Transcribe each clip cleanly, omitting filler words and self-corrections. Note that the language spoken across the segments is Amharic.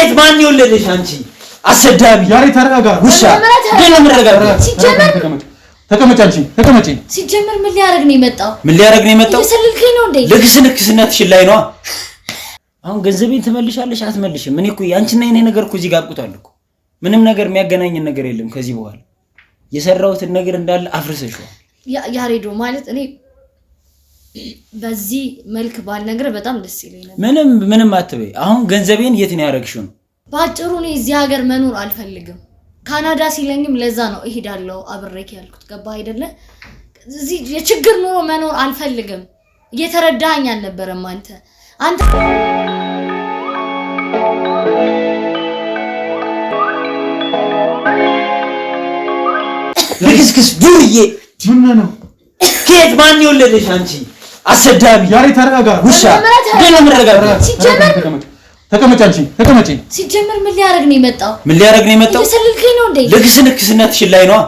ከየት ማን ይወለደሽ አንቺ አሰዳቢ? ያሬ ተረጋጋ። ውሻ ግን ምረጋጋ። ሲጀመር ተቀመጭ አንቺ ተቀመጪ። ሲጀመር ምን ሊያረግ ነው የመጣው? ምን ሊያረግ ነው የመጣው? እየሰለልከኝ ነው እንዴ? ልክስነትሽን ላይ ነው። አሁን ገንዘቤን ትመልሻለሽ አትመልሽም? እኔ እኮ ያንቺና የኔ ነገር እኮ እዚህ ጋር አብቁታል እኮ። ምንም ነገር የሚያገናኝን ነገር የለም ከዚህ በኋላ። የሰራሁትን ነገር እንዳለ አፍርሰሽዋል። ያሬዶ ማለት እኔ በዚህ መልክ ባልነግርህ በጣም ደስ ይለኛል። ምንም አትበይ። አሁን ገንዘቤን የት ነው ያረግሽው ነው? ባጭሩ እኔ እዚህ ሀገር መኖር አልፈልግም። ካናዳ ሲለኝም ለዛ ነው እሄዳለሁ አብሬክ ያልኩት። ገባ አይደለ? እዚህ የችግር ኑሮ መኖር አልፈልግም። እየተረዳኸኝ አልነበረም አንተ ልክስክስ ዱርዬ ምን ነው? ከየት ማን ይወለደሽ አንቺ አሰዳቢ? ያሬ ተረጋጋ። ውሻ ግን ምረጋጋ። ተቀመጭ አንቺ ተቀመጪ። ሲጀመር ምን ሊያረግ ነው የመጣው? እየሰለልከኝ ነው እንዴ? ልክስነትሽን ላይ ነው።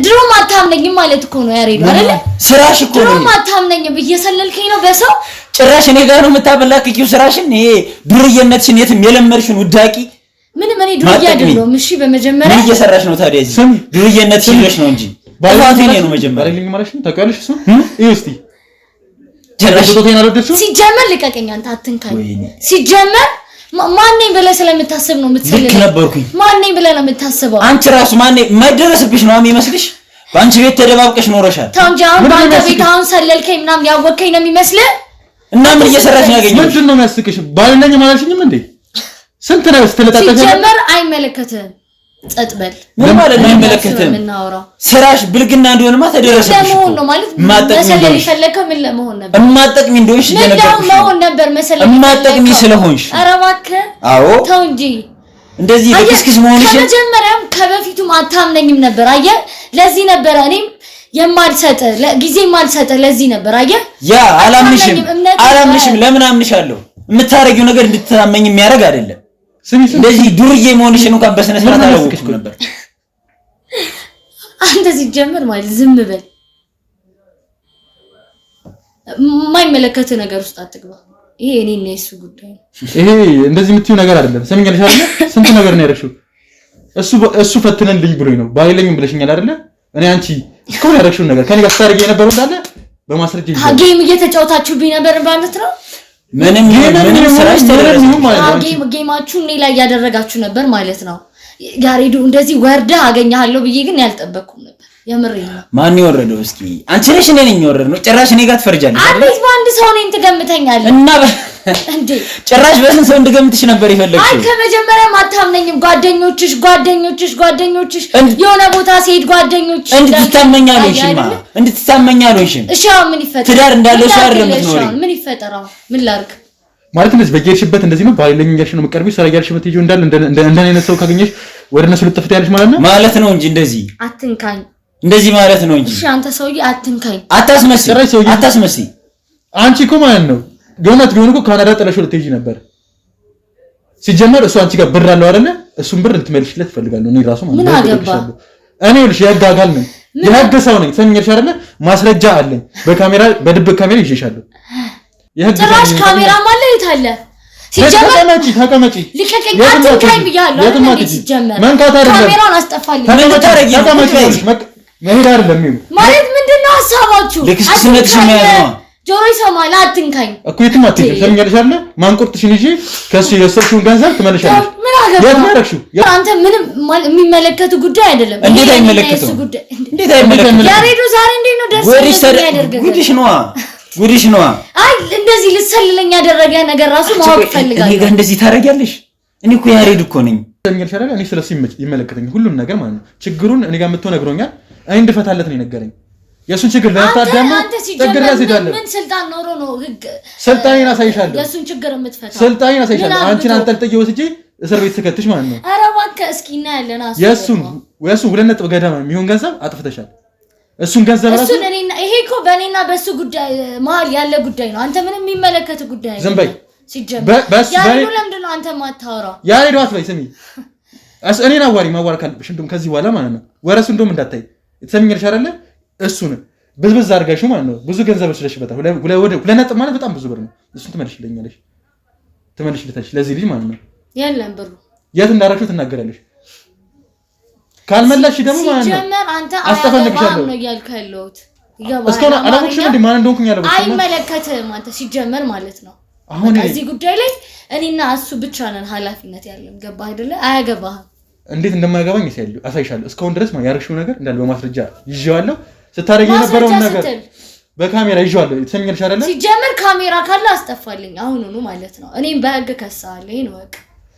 ድሮም አታምነኝም ማለት እኮ ነው ያሬዶ አይደለ? ስራሽ እኮ ነው። ድሮም አታምነኝም። እየሰለልከኝ ነው በሰው ጭራሽ እኔ ጋር ነው የምታበላክኪው ስራሽን። ይሄ ዱርዬነትሽን የትም የለመድሽን ውዳቂ ምንም እኔ ዱርዬ አይደለሁም። እሺ በመጀመሪያ ምን እየሰራሽ ነው ታዲያ? እዚህ ዱርዬነትሽን ይለሽ ነው እንጂ ባለፈው ነው መጀመሪያ ባለልኝ ማለት ነው። ታውቂያለሽ እሱ እስቲ ጀራሽቶቴን አልወደድሽው። ሲጀመር ልቀቀኝ አንተ አትንካኝ። ሲጀመር ማን ነኝ ብለህ ስለምታስብ ነው የምትሰለኝ? ልክ ነበርኩኝ። ማን ነኝ ብለህ ነው የምታስበው? አንቺ ራሱ ማን ነኝ መደረስብሽ ነው የሚመስልሽ? በአንቺ ቤት ተደባብቀሽ ኖረሻል። ተው እንጂ አሁን ባንተ ቤት አሁን ሰለልከኝ ምናምን ያወከኝ ነው የሚመስልህ? እና ምን እየሰራሽ ነው ያገኘው? ምንድን ነው የሚያስቅሽ? ባልነኝ ማለሽኝም እንዴ? ስንት ነው ስትለጣጣሽ? ሲጀመር አይመለከትህም። ጸጥ በል። ምን ማለት ነው አይመለከትህም? ስራሽ ብልግና እንደሆነማ ተደረሰብሽ ለመሆን ነው ማለት መሰለኝ የፈለከው ምን ለመሆን ነበር? እማጠቅሚ እንደሆንሽ እየነገርኩሽ ነው። ለመሆን ነበር መሰለኝ እማጠቅሚ ስለሆንሽ። ኧረ እባክህ አዎ ተው እንጂ እንደዚህ ልክስክስ መሆንሽ። ከመጀመሪያም ከበፊቱም አታምነኝም ነበር። አየህ ለዚህ ነበር እኔም የማልሰጥ ጊዜ የማልሰጥ ለዚህ ነበር። አየህ ያ አላምንሽም። ለምን አምንሻለሁ? የምታረጊው ነገር እንድትታመኝ የሚያደርግ አይደለም። እንደዚህ ዱርዬ መሆንሽን እንኳን በስነ ስርዓት አላወቅኩም ነበር። አንተ ሲጀምር ማለት ዝም በል። የማይመለከት ነገር ውስጥ አትግባ። ይሄ እኔና የሱ ጉዳይ ነው። ይሄ እንደዚህ የምትይው ነገር አይደለም። ሰምኛለሽ አይደለ? ስንት ነገር ነው ያደረግሽው። እሱ ፈትነልኝ ብሎኝ ነው ባይለኝም ብለሽኛል አይደለ? እኔ አንቺ እስካሁን ያደረግሽው ነገር ከኔ ጋር ስታደርጊ የነበረው እንዳለ በማስረጃ ይዘው ጌም እየተጫወታችሁብኝ ነበር ማለት ነው። ምንም ስራሽ ተደረሰ ማለት ነው። ጌማችሁ እኔ ላይ ያደረጋችሁ ነበር ማለት ነው። ያሬዱ እንደዚህ ወርዳ አገኛለሁ ብዬ ግን ያልጠበቅኩም ነበር። የምሬን ነው። ማን ይወረደው? እስኪ አንቺ ነሽ እኔ ነኝ የወረድነው? ጭራሽ እኔ ጋር ትፈርጃለሽ አይደል? አዲስ በአንድ ሰው ነኝ ትገምተኛለህ እና እንዴ ጭራሽ በስንት ሰው እንድገምትሽ ነበር የፈለግሽው? አይ ከመጀመሪያም አታምነኝም። ጓደኞችሽ የሆነ ቦታ ሲሄድ ጓደኞችሽ እንድትታመኛለሽም። እሺ አሁን ምን ይፈጠር? ትዳር እንዳለው ሰው አይደለም የምትኖሪው። ምን ይፈጠራው? ምን ላድርግ ማለት እንደዚህ በጌርሽበት እንደዚህ ነው ባይለኝ እያልሽ ነው የምትቀርቢው። ሰራ እያልሽ የምትይው እንዳለ እንደ አይነት ሰው ካገኘሽ ወደ እነሱ ልጥፍት ያለሽ ማለት ነው እንጂ እንደዚህ አትንካኝ። እንደዚህ ማለት ነው እንጂ። እሺ አንተ ሰውዬ አትንካኝ። አታስመስይ። አንቺ እኮ ማለት ነው የእውነት ቢሆን እኮ ካናዳ ጥለሽው ልትሄጂ ነበር። ሲጀመር እሱ አንቺ ጋር ብር አለው አይደለ? እሱን ብር ልትመልሽለት እፈልጋለሁ እኔ ራሱ ማለት ነው። ምን አገባ? እኔ ልሽ ያጋጋል ነኝ የህግ ሰው ነኝ። ሰምኛልሽ አይደለ? ማስረጃ አለኝ። በካሜራ በድብቅ ካሜራ ይዤሻለሁ። ጭራሽ ካሜራ ማለት ይታለ ሲጀመር ተቀመጪ ልቀቀኝ። አትንካኝ ብያለሁ አይደል? ሲጀመር መንካት አይደለም ካሜራውን አስጠፋልኝ። መሄድ አይደለም ማለት ምንድነው ሀሳባችሁ? ልክስክስነትሽ መያዝ ነው። ጆሮ ይሰማል። አትንካኝ እኮ የትም አትሄጂም። ሰምኛልሽ አይደል? ማንቁርጥሽን ይዤ ከሱ የወሰድሽውን ገንዘብ ትመለሻለሽ። ምን አገባ? አንተ ምንም የሚመለከቱ ጉዳይ አይደለም። እንዴት አይመለከቱም? እንዴት አይመለከቱም? ያሬዱ ዛሬ እንዴት ነው ደስ የሚያደርገው? ጉድሽ ነዋ። አይ እንደዚህ ልትሰልለኝ ያደረገ ነገር ራሱ ማወቅ ፈልጋለሁ። እኔ ጋር እንደዚህ ታደርጊያለሽ? እኔ እኮ ያሬድ እኮ ነኝ። ሰምኛልሽ አይደል? እኔ ስለሱ ይመለከተኛል ሁሉም ነገር ማለት ነው። ችግሩን እኔ ጋር መጥቶ ነግሮኛል። እኔ እንድፈታለት ነው የነገረኝ። የሱን ችግር ለመፍታት ደግሞ ችግር ያስይዳል። ምን ስልጣን ኖሮ ነው ህግ? ስልጣኔን አሳይሻለሁ። የሱን ችግር የምትፈታው ስልጣኔን አሳይሻለሁ። አንቺን አንጠልጥዬ ወስጄ እስር ቤት ስከትሽ ማለት ነው። ኧረ እባክህ እስኪ እናያለን። የሱን 2 ገደማ የሚሆን ገንዘብ አጥፍተሻል። እሱን ገንዘብ ራሱ ይሄ እኮ በእኔና በሱ ጉዳይ መሀል ያለ ጉዳይ ነው። አንተ ምንም የሚመለከት ጉዳይ ነው። ዝም በይ። ሲጀምር ያሬዱ ለምንድን ነው አንተ የማታወራው? ያሬዱ አትበይ። ስሚ እኔን አዋሪ ማዋር ካለብሽ እንደውም ከዚህ በኋላ ማለት ነው ወረሱ እንደውም እንዳታይ ትሰሚኛለሽ አይደለ? እሱን ብዝብዝ አድርጋሽው ማለት ነው ብዙ ገንዘብ ስለሽበታል። 2 ነጥብ ማለት በጣም ብዙ ብር ነው። እሱን ትመልሽልኛለሽ ለዚህ ልጅ ማለት ነው። የለም ብሩ የት እንዳረግሽው ትናገራለሽ። ካልመለስሽ ደግሞ ማለት ነው ሲጀመር አንተ አያገባህም ነው እያልከለውት ይገባል። እስካሁን አላወቅሽም እንዴ ማን እንደሆንኩኝ ያለው አይመለከትም አንተ ሲጀመር ማለት ነው። አሁን እዚህ ጉዳይ ላይ እኔና እሱ ብቻ ነን ኃላፊነት ያለን ገባህ አይደለ? አያገባህም። እንዴት እንደማያገባኝ አሳይሻለሁ። እስካሁን ድረስ ማለት ያረግሽው ነገር እንዳለ በማስረጃ ይዤዋለሁ። ስታረጊ የነበረው ነገር በካሜራ ይዤዋለሁ። ትሰሚኛለሽ አይደለ? ሲጀመር ካሜራ ካለ አስጠፋልኝ አሁኑኑ ማለት ነው። እኔም በህግ ከሳለኝ ይሄን ወቅ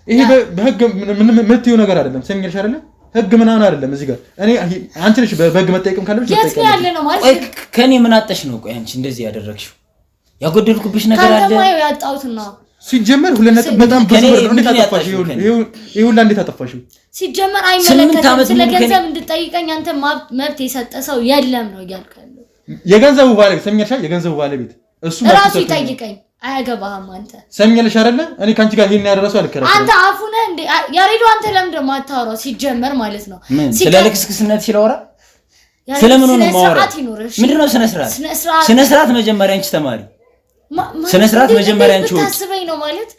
ይሄ በህግ ምን የምትይው ነገር አይደለም። ትሰሚኛለሽ አይደለ? ህግ ምናምን አይደለም እዚህ ጋር እኔ አንቺ ነሽ በህግ መጠየቅም ካለብሽ የት ነው ያለ ነው ማለት ከኔ ምን አጠሽ ነው? ቆይ አንቺ እንደዚህ ያደረግሽው ያጎደልኩብሽ ነገር አለ? ካንተማው ያጣውትና ሲጀመር ሁሉ ነገር በጣም ብዙ ነው። እንዴት አጠፋሽ? ይሄ ሁሉ እንዴት አጠፋሽው? ሲጀመር አይመለከትም። ስለ ገንዘብ እንድጠይቀኝ አንተ መብት የሰጠ ሰው የለም ነው እያልከለው። የገንዘቡ ባለቤት ሰምኛልሻ? የገንዘቡ ባለቤት እሱ ራሱ ይጠይቀኝ። አያገባህም አንተ ሰምኛልሽ አይደለ? እኔ ካንቺ ጋር ይሄን ያደረሰው አልከራከረም። አንተ አፉነ እንዴ ያሬዶ አንተ ለምን ደሞ አታወራው? ሲጀመር ማለት ነው ስለ ልክስክስነት ሲለወራ ስለምን ነው ማወራ? ምንድነው ስነ ስርዓት? ስነ ስርዓት መጀመሪያ አንቺ ተማሪ ስነ ስርዓት መጀመሪያ አንቺ ወጥ ታስበኝ ነው ማለት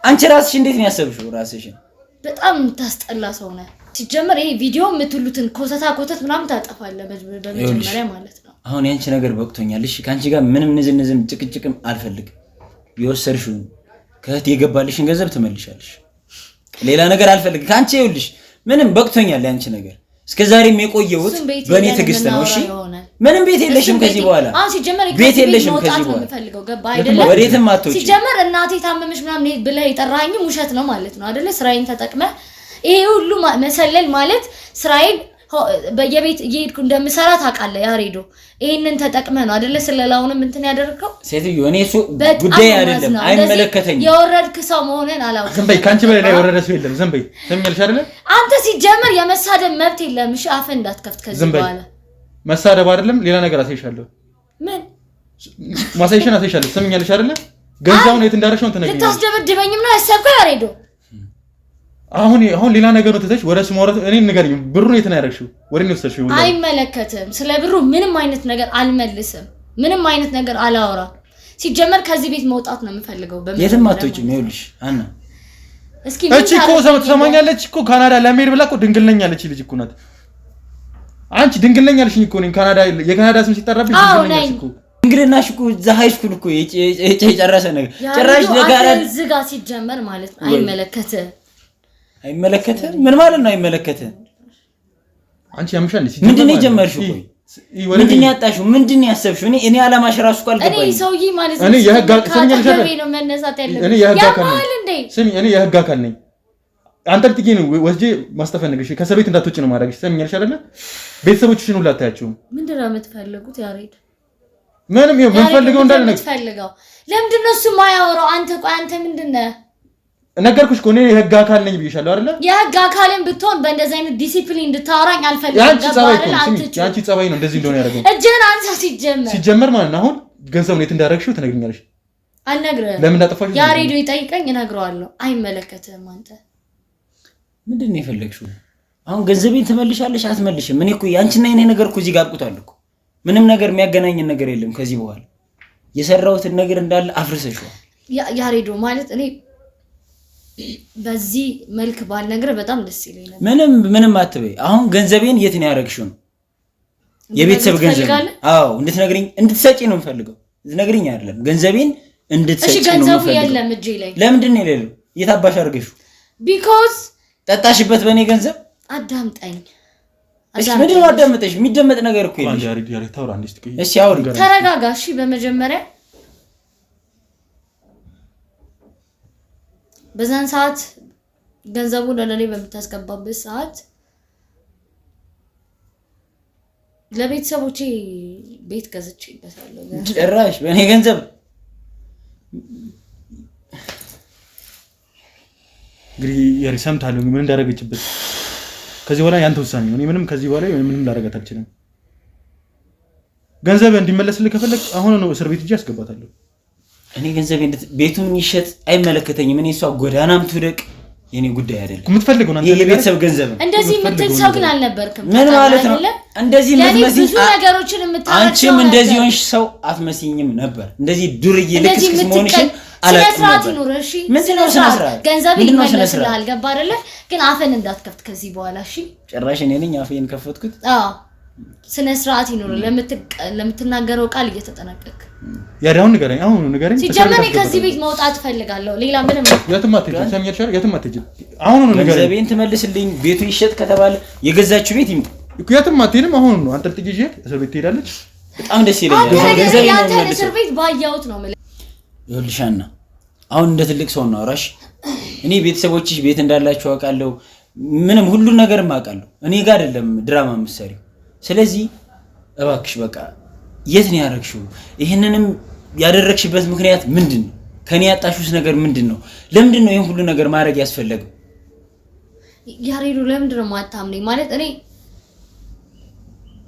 አንቺ ራስሽ እንዴት ነው ያሰብሽው? ራስሽን በጣም ታስጠላ ሰው ነህ። ሲጀመር ይሄ ቪዲዮ የምትሉትን ኮተት ምናምን ታጠፋለህ በመጀመሪያ ማለት ነው። አሁን ያንቺ ነገር በቅቶኛል። እሺ ካንቺ ጋር ምንም ንዝንዝም ጭቅጭቅም አልፈልግም። የወሰርሽው ከህት የገባልሽን ገንዘብ ትመልሻለሽ። ሌላ ነገር አልፈልግም ካንቺ። ይኸውልሽ ምንም በቅቶኛል ያንቺ ነገር። እስከዛሬም የቆየሁት በእኔ ትዕግስት ነው። እሺ ምንም ቤት የለሽም ከዚህ በኋላ ቤት የለሽም ከዚህ በኋላ የምፈልገው ገባ አይደለ? ወዴትም አትወጪ። ሲጀመር እናቴ ታመመሽ ምናምን ብለህ የጠራኸኝም ውሸት ነው ማለት ነው አይደለ? ስራዬን ተጠቅመህ ይሄ ሁሉ መሰለል ማለት ስራዬን በየቤት እየሄድኩ እንደምሰራ ታውቃለህ ያሬዶ። ይሄንን ተጠቅመህ ነው አይደለ ስለላውንም እንትን ያደረከው? ሴትዮ እኔ እሱ ጉዳይ አይደለም አይመለከተኝም። የወረድክ ሰው መሆንን አላውቅም። ዝም በይ ካንቺ በላይ የወረደ ሰው የለም። ዝም በይ ሰምኛልሽ አይደለ? አንተ ሲጀመር የመሳደብ መብት የለም። እሺ አፍህን እንዳትከፍት ከዚህ በኋላ። መሳደብ አይደለም ሌላ ነገር አሳይሻለሁ። ምን ማሳይሽን አሳይሻለሁ። ሰምኛልሽ አይደለ? ገንዘቡን የት እንዳረግሽ ነው ተነግረኝ። ልታስደበድበኝም ነው ያሰብከው ያሬዶ? አሁን ሌላ ነገር ነው ተተሽ ወደ ስሞረት እኔ ንገሪኝ። ብሩን የት ነው ያደረግሽው? ወደ እኔ ወሰድሽው? አይመለከትም። ስለ ብሩ ምንም አይነት ነገር አልመልስም። ምንም አይነት ነገር አላወራም። ሲጀመር ከዚህ ቤት መውጣት ነው የምፈልገው። የትም አትወጪም። ይኸውልሽ አና እስኪ እቺ እኮ ሰማኛለች እኮ ካናዳ ለመሄድ ብላ እኮ ድንግል ነኝ ያለች ልጅ እኮ ናት። አንቺ ድንግል ነኝ ያልሽኝ እኮ ነኝ። ካናዳ የካናዳ ስም ሲጠራብኝ ድንግል ነኝ እኮ እንግዲህናሽ እኮ ሃይ ስኩል እኮ የጨረሰ ነገር ጭራሽ ለጋራ ዝጋ ሲጀመር ማለት ነው። አይመለከትም። ምን ማለት ነው አይመለከትም? አንቺ ያምሻል እንዴ? ምንድነው የጀመርሽው? ቆይ ምንድነው ያጣሽው? ምንድነው ያሰብሽው? እኔ አላማሽ ራሱ ቃል ገባኝ። እኔ ሰውዬ ማለት ነው እኔ የህግ አካል ነኝ። እኔ የህግ አካል ነኝ። አንተ ልትጌ ነው ወስጄ ማስተፈነግሽ ከእስር ቤት እንዳትወጪ ነው ማድረግሽ። ሰምኛልሽ አይደለ? ቤተሰቦችሽን ሁሉ አታያቸውም። ምንድነው የምትፈልጉት ያሬድ? ምንም የምፈልገው እንዳለ ነው የምትፈልገው። ለምንድን ነው እሱ የማያወራው? አንተ ምንድነው? ነገርኩሽ እኮ እኔ የህግ አካል ነኝ ብዬሻለሁ አይደለ? የህግ አካልን ብትሆን በእንደዚህ አይነት ዲሲፕሊን እንድታወራኝ አልፈልግም። ያንቺ ጸባይ ነው እንደዚህ እንደሆነ ያደረገው። እጅህን አንሳ። ሲጀመር ማለት ነው አሁን ገንዘቡን የት እንዳደረግሽው ትነግሪኛለሽ። አልነግርህም። ለምን እንዳጠፋሽ ያሬዶ ይጠይቀኝ እነግረዋለሁ። አይመለከትህም። አንተ ምንድን ነው የፈለግሽው? አሁን ገንዘቤን ትመልሻለሽ አትመልሽም? እኔ እኮ ያንቺና የኔ ነገር እኮ እዚህ ጋር አብቁታል እኮ። ምንም ነገር የሚያገናኝን ነገር የለም ከዚህ በኋላ። የሰራሁትን ነገር እንዳለ አፍርሰሽዋል። ያሬዶ ማለት እኔ በዚህ መልክ ባልነግርህ በጣም ደስ ይለኛል። ምንም አትበይ። አሁን ገንዘቤን የት ነው ያደረግሽው? የቤተሰብ ገንዘብ። አዎ እንድትነግሪኝ እንድትሰጪ ነው የምፈልገው። እንድትነግሪኝ አይደለም ገንዘቤን እንድትሰጪ ነው የምፈልገው። እሺ ገንዘቡ የለም እጄ ላይ። ለምንድን ነው የሌለው? የታባሽ አድርገሽው? ቢኮዝ ጠጣሽበት በእኔ ገንዘብ። አዳምጠኝ። እሺ ምንድን ነው አዳምጠሽ? የሚደመጥ ነገር እኮ የለሽ። እሺ አውሪ። ተረጋጋ። እሺ በመጀመሪያ በዛን ሰዓት ገንዘቡን ለኔ በምታስገባበት ሰዓት ለቤተሰቦቼ ቤት ገዝቼበታለሁ። ጭራሽ በእኔ ገንዘብ። እንግዲህ ሰምታለሁ ምን እንዳደረገችበት። ከዚህ በኋላ ያንተ ውሳኔ ነው። እኔ ምንም ከዚህ በኋላ ምንም ላደርጋት አልችልም። ገንዘብ እንዲመለስልህ ከፈለክ አሁን ነው እስር ቤት እጄ አስገባታለሁ። እኔ ገንዘብ ቤቱን ይሸጥ አይመለከተኝም። እኔ እሷ ጎዳናም ትውደቅ የኔ ጉዳይ አይደለም። የምትፈልገው ነው የቤተሰብ ገንዘብ። እንደዚህ የምትል ሰው ግን አልነበርክም። ምን ማለት ነው? እንደዚህ የምትመስይ ብዙ ነገሮችን የምታረጋግጥ አንቺም እንደዚህ ሆንሽ ሰው አትመስይኝም ነበር። እንደዚህ ዱርዬ ልክስክስ መሆንሽን ስነስርዓት ይኑር። እሺ ምንድነው ስነስርዓት? ገንዘብ ይመለስልሃል። ገባ አይደለ? ግን አፈን እንዳትከፍት ከዚህ በኋላ እሺ። ጭራሽ እኔ ነኝ አፌን ከፈትኩት። አዎ ስነስርዓት ይኑር። ለምትናገረው ቃል እየተጠነቀቅ ያዳውን ንገረኝ። አሁን ንገረኝ። ሲጀመር ከዚህ ቤት መውጣት ፈልጋለሁ። ሌላ ምንም የትም አትሄጂም። ሰምኛልሻል። የትም አትሄጂም። አሁን ነው ንገረኝ። ገንዘቤን ትመልስልኝ። ቤቱ ይሸጥ ከተባለ የገዛችሁ ቤት ይምጡ። የትም አትሄድም። አሁን ነው አንተ ጥቂት እስር ቤት ትሄዳለች። በጣም ደስ ይለኛል። ገንዘቤን ያንተ እስር ቤት ባያውት ነው ማለት ይኸውልሻና አሁን እንደ ትልቅ ሰው ነው አውራሽ። እኔ ቤተሰቦችሽ ቤት እንዳላችሁ አውቃለሁ። ምንም ሁሉ ነገርም አውቃለሁ። እኔ ጋር አይደለም ድራማ የምትሰሪው። ስለዚህ እባክሽ በቃ የት ነው ያደረግሽው? ይሄንንም ያደረግሽበት ምክንያት ምንድነው? ከኔ ያጣሽውስ ነገር ምንድነው? ለምንድን ነው ይሄን ሁሉ ነገር ማድረግ ያስፈለገው? ያሬዱ ለምንድን ነው የማታምነኝ? ማለት እኔ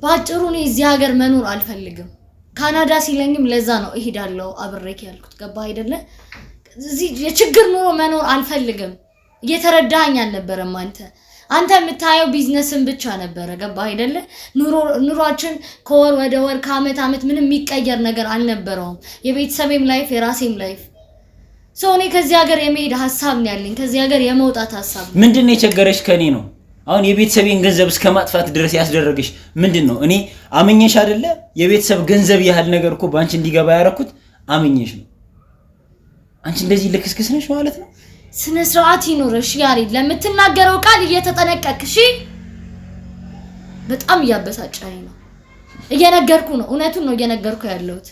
ባጭሩ እኔ እዚህ ሀገር መኖር አልፈልግም። ካናዳ ሲለኝም ለዛ ነው እሄዳለሁ አብሬክ ያልኩት። ገባ አይደለ? እዚህ የችግር ኑሮ መኖር አልፈልግም። እየተረዳኸኝ አልነበረም አንተ የምታየው ቢዝነስን ብቻ ነበረ። ገባ አይደለ? ኑሯችን ከወር ወደ ወር ከአመት አመት ምንም የሚቀየር ነገር አልነበረውም። የቤተሰቤም ላይፍ የራሴም ላይፍ ሰው እኔ ከዚህ ሀገር የመሄድ ሐሳብ ነው ያለኝ። ከዚህ ሀገር የመውጣት ሐሳብ። ምንድነው የቸገረሽ ከኔ ነው? አሁን የቤተሰቤን ገንዘብ እስከ ማጥፋት ድረስ ያስደረገሽ ምንድነው? እኔ አመኘሽ አይደለ? የቤተሰብ ገንዘብ ያህል ነገር እኮ ባንቺ እንዲገባ ያደረኩት አመኘሽ ነው። አንቺ እንደዚህ ልክስክስ ነሽ ማለት ነው። ስነ ስርዓት ይኑርሽ ያሬድ። ለምትናገረው ቃል እየተጠነቀቅሽ። በጣም እያበሳጨኝ ነው። እየነገርኩ ነው፣ እውነቱን ነው እየነገርኩ ያለሁት።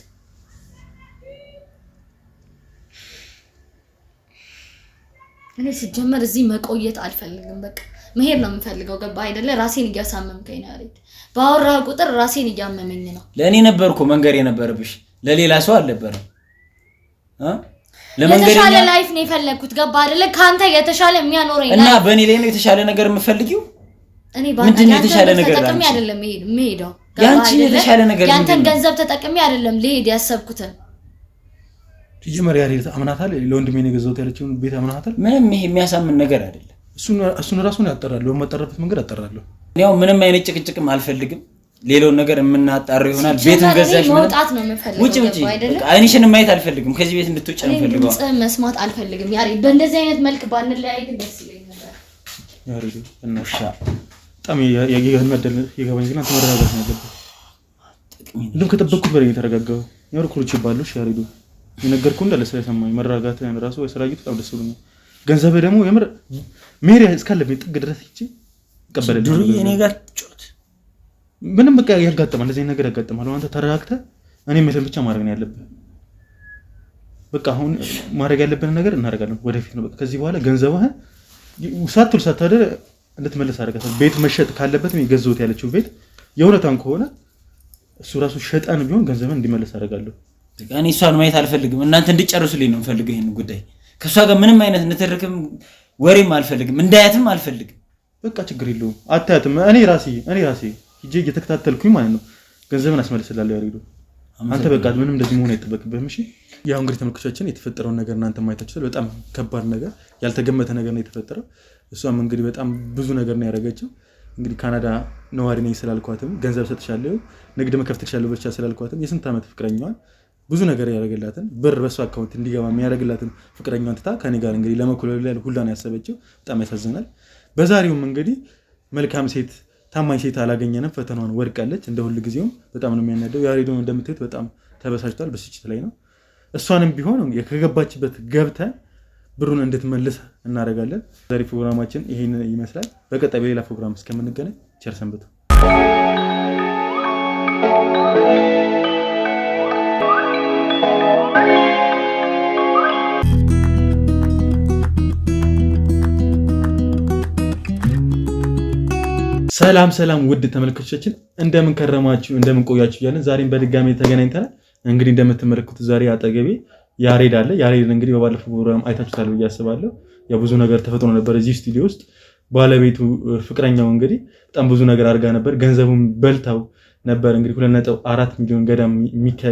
እኔ ሲጀመር እዚህ መቆየት አልፈልግም። በቃ መሄድ ነው የምፈልገው። ገባ አይደለ? ራሴን እያሳመምከኝ ነው ያሬድ። ባወራህ ቁጥር ራሴን እያመመኝ ነው። ለእኔ ነበርኩ መንገር የነበረብሽ፣ ለሌላ ሰው አልነበረም። የተሻለ ላይፍ ነው የፈለኩት። ገባ አይደለ? ካንተ የተሻለ የሚያኖረኝ እና በእኔ ላይ ነው የተሻለ ነገር የምፈልጊው። እኔ ባንተ የተሻለ ነገር ተጠቅሜ አይደለም የምሄደው። ያንቺ የተሻለ ነገር ያንተን ገንዘብ ተጠቅሜ አይደለም ልሄድ ያሰብኩትን። የመሪያ ያሬድ አምናታል። ለወንድሜ ነው የገዛሁት ያለችውን ቤት አምናታል። ምንም ይሄ የሚያሳምን ነገር አይደለም። እሱን ራሱን ያጠራለሁ። በመጠረበት መንገድ አጠራለሁ። ያው ምንም አይነት ጭቅጭቅም አልፈልግም። ሌላውን ነገር የምናጣረው ይሆናል። ቤቱን ገዛሽ መውጣት ነው የምፈልገው። ውጪ አይንሽን ማየት አልፈልግም። ከዚህ ቤት እንድትወጪ ነው የምፈልገው። መስማት አልፈልግም ያሬድ። በእንደዚህ አይነት መልክ ባንለያይ ግን ደስ ይለኝ ነበር ያሬድ። እናሻ በጣም የገባኝ ግን አንተ መረጋጋት ነው ያለብህ። እንደውም ከጠበቅኩት በላይ የተረጋጋው የወርኩሮች ይባሉሽ ያሬድ። የነገርኩህ እንዳለ ስለሰማኝ መረጋጋት ያን ራሱ ወስራይት በጣም ደስ ብሎኛል። ገንዘብ ደግሞ የምር ሜሪ እስካለብኝ ጥግ ድረስ ይቺ ቀበለልኝ። ድሩ የኔ ጋር ጮት ምንም በቃ ያጋጥማል። እንደዚህ ነገር ያጋጥማል። አንተ ተረጋግተህ እኔ ምንም ብቻ ማድረግ ነው ያለብህ። በቃ አሁን ማድረግ ያለብን ነገር እናደርጋለን። ወደፊት ነው በቃ ከዚህ በኋላ ገንዘብህን ሳትል ሳታደር እንድትመለስ አደረጋታል። ቤት መሸጥ ካለበት የገዛሁት ያለችው ቤት የእውነታን ከሆነ እሱ ራሱ ሸጣን ቢሆን ገንዘብን እንዲመለስ አደርጋለሁ። እኔ እሷን ማየት አልፈልግም። እናንተ እንድጨርሱልኝ ነው የምፈልገው ይሄን ጉዳይ። ከሷ ጋር ምንም አይነት ንትርክም ወሬም አልፈልግም። እንዳያትም አልፈልግም። በቃ ችግር የለውም። አታያትም። እኔ ራሴ ሂጄ እየተከታተልኩኝ ማለት ነው ገንዘብን አስመልስላለሁ ያሬዱ። አንተ በቃ ምንም እንደዚህ መሆን አይጠበቅብህም። እሺ ያው እንግዲህ ተመልካቾቻችን የተፈጠረውን ነገር እናንተ ማየታችኋል። በጣም ከባድ ነገር፣ ያልተገመተ ነገር ነው የተፈጠረው። እሷም እንግዲህ በጣም ብዙ ነገር ነው ያደረገችው። እንግዲህ ካናዳ ነዋሪ ነኝ ስላልኳትም ገንዘብ ሰጥቻለሁ፣ ንግድ መክፈት ትችላለህ ብቻ ስላልኳትም የስንት ዓመት ፍቅረኛዋን ብዙ ነገር ያደረገላትን ብር በሷ አካውንት እንዲገባ የሚያደርግላትን ፍቅረኛዋን ትታ ከኔ ጋር እንግዲህ ለመኮለል ሁላ ነው ያሰበችው። በጣም ያሳዝናል። በዛሬውም እንግዲህ መልካም ሴት ታማኝ ሴት አላገኘንም። ፈተናዋን ወድቃለች። እንደ ሁሉ ጊዜውም በጣም ነው የሚያናደው። ያሬዶ እንደምታዩት በጣም ተበሳጭቷል፣ ብስጭት ላይ ነው። እሷንም ቢሆን ከገባችበት ገብተን ብሩን እንድትመልስ እናደርጋለን። ዛሬ ፕሮግራማችን ይሄን ይመስላል። በቀጣይ በሌላ ፕሮግራም እስከምንገናኝ ቸር ሰንብቱ። ሰላም ውድ ተመልካቾቻችን እንደምን ከረማችሁ እንደምን ቆያችሁ እያለን ዛሬም በድጋሚ ተገናኝተናል። እንግዲህ እንደምትመለከቱት ዛሬ አጠገቤ ያሬድ አለ። ያሬድ እንግዲህ በባለፈው ፕሮግራም አይታችሁታል ብዬ አስባለሁ። ያው ብዙ ነገር ተፈጥሮ ነበር እዚህ ስቱዲዮ ውስጥ። ባለቤቱ ፍቅረኛው እንግዲህ በጣም ብዙ ነገር አድርጋ ነበር። ገንዘቡን በልታው ነበር። እንግዲህ 2.4 ሚሊዮን ገዳም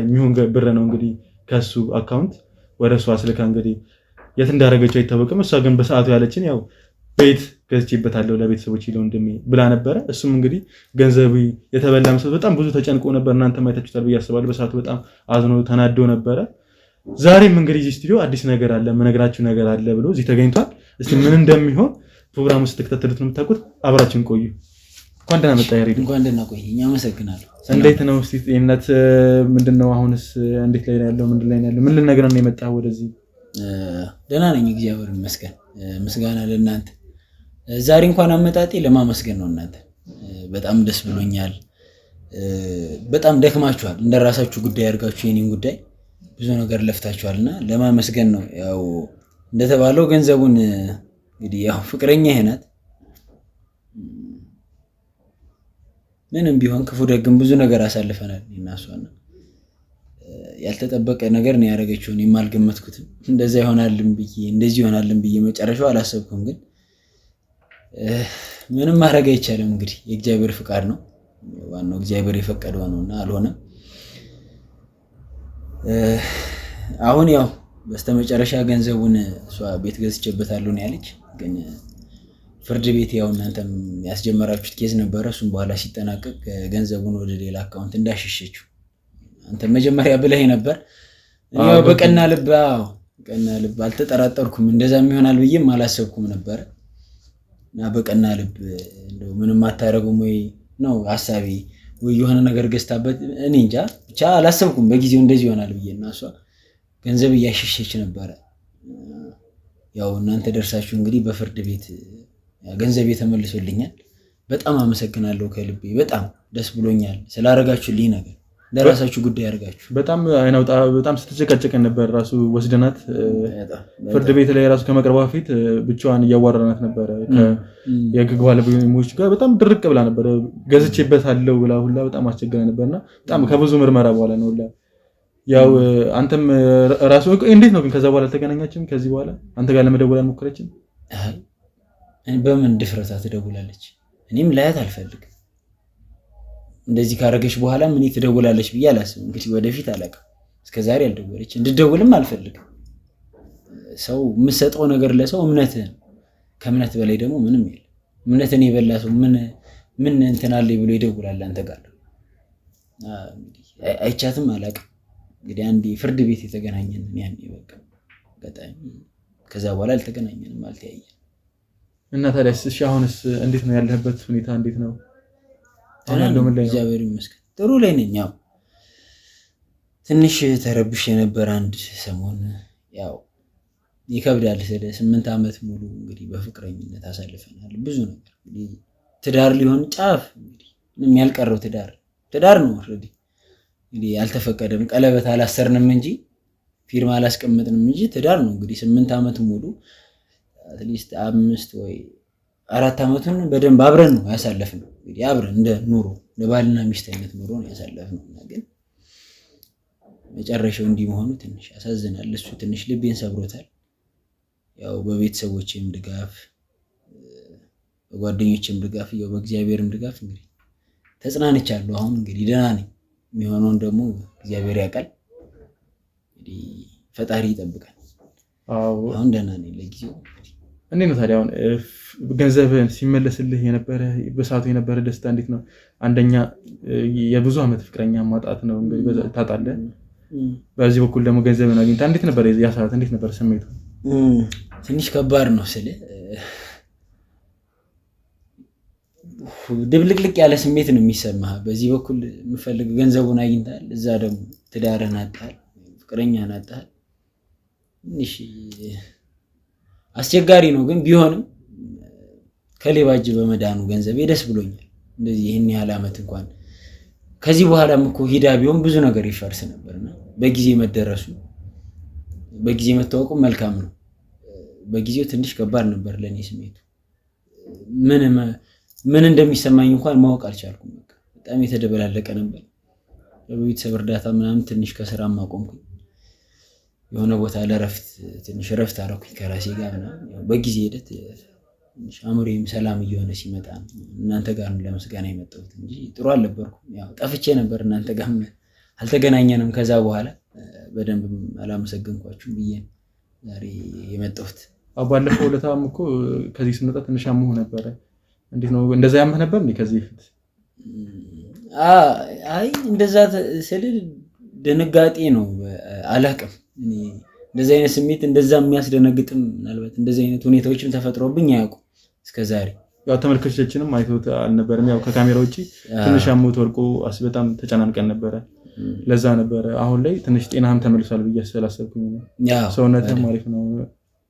የሚሆን ብር ነው እንግዲህ ከሱ አካውንት ወደ እሷ አስልካ እንግዲህ የት እንዳደረገችው አይታወቅም። እሷ ግን በሰዓቱ ያለችን ያው ቤት ገዝቼበታለሁ ለቤተሰቦች ለወንድሜ ብላ ነበረ። እሱም እንግዲህ ገንዘቡ የተበላ መስሎት በጣም ብዙ ተጨንቆ ነበር። እናንተ ማየታችሁታል ብዬ አስባለሁ። በሰዓቱ በጣም አዝኖ ተናዶ ነበረ። ዛሬም እንግዲህ እዚህ ስቱዲዮ አዲስ ነገር አለ መነግራችሁ ነገር አለ ብሎ እዚህ ተገኝቷል። እስቲ ምን እንደሚሆን ፕሮግራሙ ስትከታተሉት ነው የምታውቁት። አብራችን ቆዩ። እንኳን ደህና መጣ ያሬድ። እንኳን ደህና ቆይ። እኛ አመሰግናለሁ። እንዴት ነው እስቲ ጤንነት ምንድነው? አሁንስ እንዴት ላይ ነው ያለው? ምንድን ላይ ነው ያለው? ምን ልነግረን ነው የመጣው ወደዚህ? ደህና ነኝ እግዚአብሔር ይመስገን። ምስጋና ለእናንተ። ዛሬ እንኳን አመጣጤ ለማመስገን ነው እናንተ። በጣም ደስ ብሎኛል። በጣም ደክማችኋል። እንደራሳችሁ ጉዳይ አድርጋችሁ የኔን ጉዳይ ብዙ ነገር ለፍታችኋልና ለማመስገን ነው። ያው እንደተባለው ገንዘቡን እንግዲህ ያው ፍቅረኛ ይሄናት ምንም ቢሆን ክፉ ደግም ብዙ ነገር አሳልፈናል እናሷና ያልተጠበቀ ነገር ነው ያደረገችው። እኔም አልገመትኩትም እንደዛ ይሆናልም ብዬ እንደዚህ ይሆናልም ብዬ መጨረሻው አላሰብኩም። ግን ምንም ማድረግ አይቻልም። እንግዲህ የእግዚአብሔር ፍቃድ ነው። ዋናው እግዚአብሔር የፈቀደው ነውና አልሆነም። አሁን ያው በስተመጨረሻ ገንዘቡን እሷ ቤት ገዝቼበታለሁ ነው ያለች። ግን ፍርድ ቤት ያው እናንተም ያስጀመራችሁት ኬዝ ነበረ። እሱም በኋላ ሲጠናቀቅ ገንዘቡን ወደ ሌላ አካውንት እንዳሸሸችው አንተ መጀመሪያ ብለህ ነበር። እኔው በቀና ልብ አልተጠራጠርኩም። እንደዛም ይሆናል ብዬም አላሰብኩም ነበር። እና በቀና ልብ እንደው ምንም አታረጉም ወይ ነው ሐሳቤ ወይ የሆነ ነገር ገዝታበት እኔ እንጃ ብቻ አላሰብኩም በጊዜው እንደዚህ ይሆናል ብዬና እሷ ገንዘብ እያሸሸች ነበር። ያው እናንተ ደርሳችሁ እንግዲህ በፍርድ ቤት ገንዘብ ተመልሶልኛል። በጣም አመሰግናለሁ ከልቤ። በጣም ደስ ብሎኛል ስላረጋችሁልኝ ነገር ለራሳችሁ ጉዳይ አድርጋችሁ። በጣም አይናውጣ በጣም ስትጨቀጨቀን ነበር። ራሱ ወስደናት ፍርድ ቤት ላይ ራሱ ከመቅረቧ በፊት ብቻዋን እያዋራናት ነበር ከየህግ ባለሙያዎች ጋር። በጣም ድርቅ ብላ ነበር። ገዝቼበታለሁ ብላ ሁላ በጣም አስቸግራ ነበርና በጣም ከብዙ ምርመራ በኋላ ነው ሁላ ያው አንተም ራሱ እንዴት ነው ግን ከዛ በኋላ አልተገናኛችም? ከዚህ በኋላ አንተ ጋር ለመደወል አልሞከረችም? በምን ድፍረታ ትደውላለች? እኔም ላያት አልፈልግም። እንደዚህ ካረገች በኋላ ምን ትደውላለች ብዬ አላስብም። እንግዲህ ወደፊት አላውቅም። እስከዛሬ አልደወለች። እንድደውልም አልፈልግም። ሰው የምሰጠው ነገር ለሰው እምነትህን ከእምነት በላይ ደግሞ ምንም የለም። እምነትን የበላ ሰው ምን እንትን አለኝ ብሎ ይደውላል አንተ ጋር? አይቻትም አላውቅም። እንግዲህ አንዴ ፍርድ ቤት የተገናኘን ያኔ በቃ በጣም ከዛ በኋላ አልተገናኘንም፣ አልተያየንም። እና ታዲያስ እሺ አሁንስ እንዴት ነው ያለህበት ሁኔታ? እንዴት ነው? እግዚአብሔር ይመስገን ጥሩ ላይ ነኝ። ያው ትንሽ ተረብሽ የነበረ አንድ ሰሞን ያው ይከብዳል። 8 ዓመት ሙሉ እንግዲህ በፍቅረኝነት አሳልፈናል። ብዙ ነገር እንግዲህ ትዳር ሊሆን ጫፍ እንግዲህ ምንም ያልቀረው ትዳር ነው። ኦሬዲ እንግዲህ አልተፈቀደም፣ ቀለበት አላሰርንም እንጂ ፊርማ አላስቀመጥንም እንጂ ትዳር ነው። እንግዲህ 8 ዓመት ሙሉ አትሊስት 5 ወይ 4 ዓመቱን በደንብ አብረን ነው ያሳለፍነው። እንግዲህ አብረን እንደ ኑሮ ለባልና ሚስት አይነት ኑሮ ነው ያሳለፍነው። ግን መጨረሻው እንዲህ መሆኑ ትንሽ ያሳዝናል። እሱ ትንሽ ልቤን ሰብሮታል። ያው በቤተሰቦቼም ድጋፍ በጓደኞቼም ድጋፍ ያው በእግዚአብሔርም ድጋፍ እንግዲህ ተጽናንቻለሁ። አሁን እንግዲህ ደህና ነኝ። የሚሆነውን ደግሞ እግዚአብሔር ያውቃል። እንግዲህ ፈጣሪ ይጠብቃል። አሁን ደህና ነኝ ለጊዜው። እንዴት ነው ታዲያ አሁን ገንዘብህን ሲመለስልህ የነበረ በሰዓቱ የነበረ ደስታ እንዴት ነው? አንደኛ የብዙ ዓመት ፍቅረኛ ማጣት ነው እንግዲህ ታጣለህ። በዚህ በኩል ደግሞ ገንዘብህን አግኝተህ እንዴት ነበር ያ ሰዓት? እንዴት ነበር ስሜቱ? ትንሽ ከባድ ነው ስለ ድብልቅልቅ ያለ ስሜት ነው የሚሰማህ። በዚህ በኩል የምፈልግ ገንዘቡን አግኝተሃል፣ እዛ ደግሞ ትዳርህን አጣሃል፣ ፍቅረኛህን አጣሃል። ትንሽ አስቸጋሪ ነው። ግን ቢሆንም ከሌባ እጅ በመዳኑ ገንዘብ ደስ ብሎኛል። እንደዚህ ይህን ያህል ዓመት እንኳን ከዚህ በኋላም እኮ ሂዳ ቢሆን ብዙ ነገር ይፈርስ ነበርና በጊዜ መደረሱ በጊዜ መታወቁ መልካም ነው። በጊዜው ትንሽ ከባድ ነበር ለኔ ስሜቱ። ምን እንደሚሰማኝ እንኳን ማወቅ አልቻልኩም። በጣም የተደበላለቀ ነበር። በቤተሰብ እርዳታ ምናምን ትንሽ ከስራ ማቆምኩኝ። የሆነ ቦታ ለረፍት ትንሽ ረፍት አደረኩኝ ከራሴ ጋር ምናምን። በጊዜ ሂደት ትንሽ አእምሮዬም ሰላም እየሆነ ሲመጣ እናንተ ጋር ነው ለመስጋና የመጣሁት እንጂ ጥሩ አልነበርኩም። ያው ጠፍቼ ነበር፣ እናንተ ጋር አልተገናኘንም። ከዛ በኋላ በደንብ አላመሰገንኳችሁም ብዬ ዛሬ የመጣሁት። ባለፈው ለታም እኮ ከዚህ ስንመጣ ትንሽ አሞህ ነበር። እንዴት ነው እንደዛ ያመህ ነበር እንዴ ከዚህ በፊት? አይ እንደዛ ስል ድንጋጤ ነው። አላቅም እኔ እንደዚህ አይነት ስሜት እንደዛ የሚያስደነግጥም ምናልባት እንደዚህ አይነት ሁኔታዎችም ተፈጥሮብኝ አያውቁም እስከዛሬ። ያው ተመልካቾቻችንም አይተውት አልነበረም። ያው ከካሜራ ውጪ ትንሽ አሞት ወርቆ በጣም ተጨናንቀን ነበረ። ለዛ ነበረ አሁን ላይ ትንሽ ጤናህም ተመልሷል ብዬ ስላሰብኩኝ ነው። ሰውነትህም አሪፍ ነው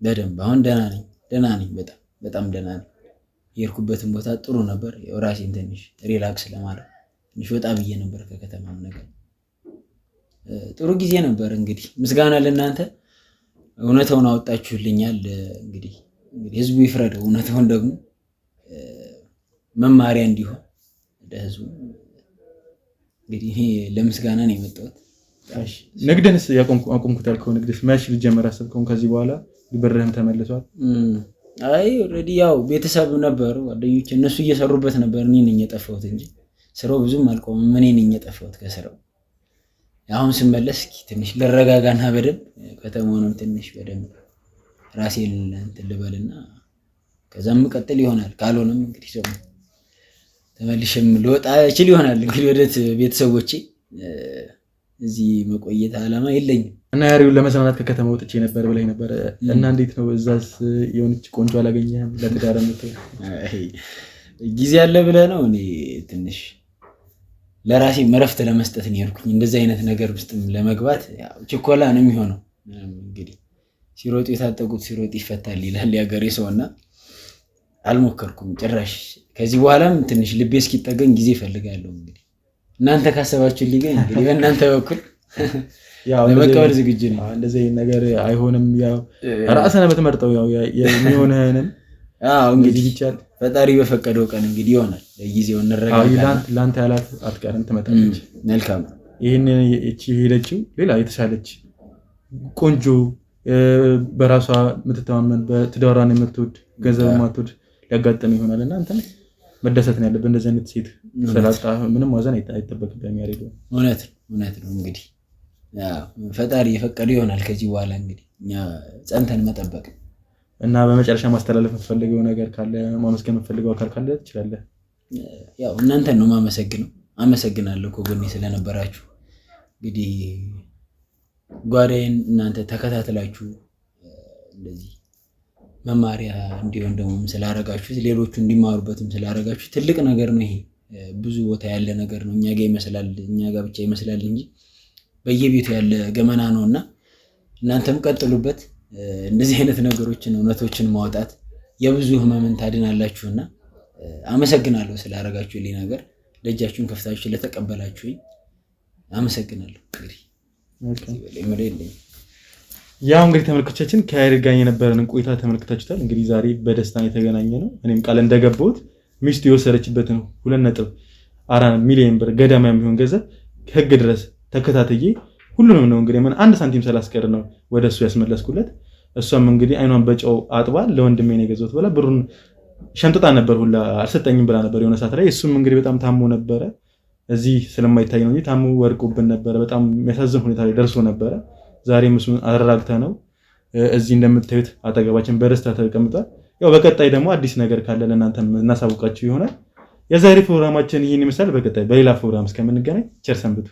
በደንብ። አሁን ደህና ነኝ በጣም ደህና ነኝ። የሄድኩበትን ቦታ ጥሩ ነበር። ያው ራሴን ትንሽ ሪላክስ ለማድረግ ትንሽ ወጣ ብዬ ነበር ከከተማም ነገር። ጥሩ ጊዜ ነበር። እንግዲህ ምስጋና ለእናንተ፣ እውነታውን አወጣችሁልኛል። እንግዲህ ህዝቡ ይፍረደው። እውነታውን ደግሞ መማሪያ እንዲሆን ለህዝቡ እንግዲህ ይሄ ለምስጋና ነው የመጣሁት። ንግድንስ አቆምኩት ያልከው ንግድስ መቼ ልጀምር አሰብከው? ከዚህ በኋላ ብርህም ተመልሷል? አይ ኦልሬዲ ያው ቤተሰብ ነበሩ ጓደኞች፣ እነሱ እየሰሩበት ነበር። እኔ ነኝ የጠፋሁት እንጂ ስራው ብዙም አልቆመም። እኔ ነኝ የጠፋሁት ከስራው። አሁን ስመለስ ትንሽ ልረጋጋና በደንብ ከተማውንም ትንሽ በደንብ ራሴን እንትን ልበልና ከዛም ቀጥል ይሆናል። ካልሆነም እንግዲህ ደግሞ ተመልሼም ልወጣ እችል ይሆናል። እንግዲህ ወደ ቤተሰቦቼ እዚህ መቆየት አላማ የለኝም እና ያሪውን ለመዝናናት ከከተማ ወጥቼ ነበር ብለኝ ነበር እና እንዴት ነው? እዛስ የሆነች ቆንጆ አላገኘህም? ለትዳር የምትሆን ጊዜ አለ ብለህ ነው? እኔ ትንሽ ለራሴ መረፍት ለመስጠት ነው የሄድኩኝ። እንደዚህ አይነት ነገር ውስጥም ለመግባት ያው ችኮላ ነው የሚሆነው። እንግዲህ ሲሮጡ የታጠቁት ሲሮጥ ይፈታል ይላል ያገሬ ሰውና አልሞከርኩም ጭራሽ። ከዚህ በኋላም ትንሽ ልቤ እስኪጠገኝ ጊዜ እፈልጋለሁ። እንግዲህ እናንተ ካሰባችሁልኝ ግን እንግዲህ በእናንተ በኩል ያው ለመቀበል ዝግጁ ነኝ። እንደዚህ ነገር አይሆንም። ያው ራስህ ነው የምትመርጠው። ያው የሚሆነንም እንግዲህ ይቻል ፈጣሪ በፈቀደው ቀን እንግዲህ ይሆናል። ለጊዜው እንረጋጋለን። ላንተ ያላት አትቀርም፣ ትመጣለች። መልካም። ይሄን እቺ ሄደችው ሌላ የተሻለች ቆንጆ በራሷ የምትተማመን በትዳሯን የምትወድ ገንዘብ ማትወድ ሊያጋጥም ይሆናል እና አንተ መደሰት ነው ያለብህ። እንደዚህ አይነት ሴት ስላጣ ምንም ዋዘን አይጠበቅብህም። ያሬደው እውነት ነው። እንግዲህ ፈጣሪ የፈቀደው ይሆናል። ከዚህ በኋላ እንግዲህ እኛ ጸንተን መጠበቅ እና በመጨረሻ ማስተላለፍ የምትፈልገው ነገር ካለ፣ ማመስገን የምትፈልገው አካል ካለ ትችላለህ። ያው እናንተን ነው ማመሰግነው። አመሰግናለሁ ከጎኔ ስለነበራችሁ። እንግዲህ ጓዳዬን እናንተ ተከታትላችሁ እንደዚህ መማሪያ እንዲሆን ደግሞ ስላደረጋችሁት፣ ሌሎቹ እንዲማሩበትም ስላደረጋችሁ ትልቅ ነገር ነው። ይሄ ብዙ ቦታ ያለ ነገር ነው። እኛ ጋር ብቻ ይመስላል እንጂ በየቤቱ ያለ ገመና ነውና እናንተም ቀጥሉበት። እንደዚህ አይነት ነገሮችን እውነቶችን ማውጣት የብዙ ህመምን ታድናላችሁና አመሰግናለሁ ስላደረጋችሁልኝ ነገር። ደጃችሁን ከፍታችሁ ስለተቀበላችሁኝ አመሰግናለሁ። እንግዲህ ያው እንግዲህ ተመልካቾቻችን ከያሬድ ጋር የነበረንን ቆይታ ተመልክታችሁታል። እንግዲህ ዛሬ በደስታ የተገናኘ ነው። እኔም ቃል እንደገባሁት ሚስቱ የወሰደችበትን 2.4 ሚሊዮን ብር ገደማ የሚሆን ገንዘብ ህግ ድረስ ተከታተዬ ሁሉንም ነው እንግዲህ አንድ ሳንቲም ሳላስቀር ነው ወደሱ ያስመለስኩለት። እሷም እንግዲህ አይኗን በጨው አጥባ ለወንድሜ ነው የገዛሁት ብላ ብሩን ሸንጥጣ ነበር፣ ሁላ አልሰጠኝም ብላ ነበር የሆነ ሰዓት ላይ። እሱም እንግዲህ በጣም ታሞ ነበረ። እዚህ ስለማይታይ ነው እንጂ ታሞ ወድቆብን ነበረ። በጣም የሚያሳዝን ሁኔታ ላይ ደርሶ ነበረ። ዛሬም እሱን አረጋግተ ነው እዚህ እንደምታዩት አጠገባችን በደስታ ተቀምጧል። ያው በቀጣይ ደግሞ አዲስ ነገር ካለ ለእናንተ እናሳውቃችሁ ይሆናል። የዛሬ ፕሮግራማችን ይህን ይመስላል። በቀጣይ በሌላ ፕሮግራም እስከምንገናኝ ቸር ሰንብቱ።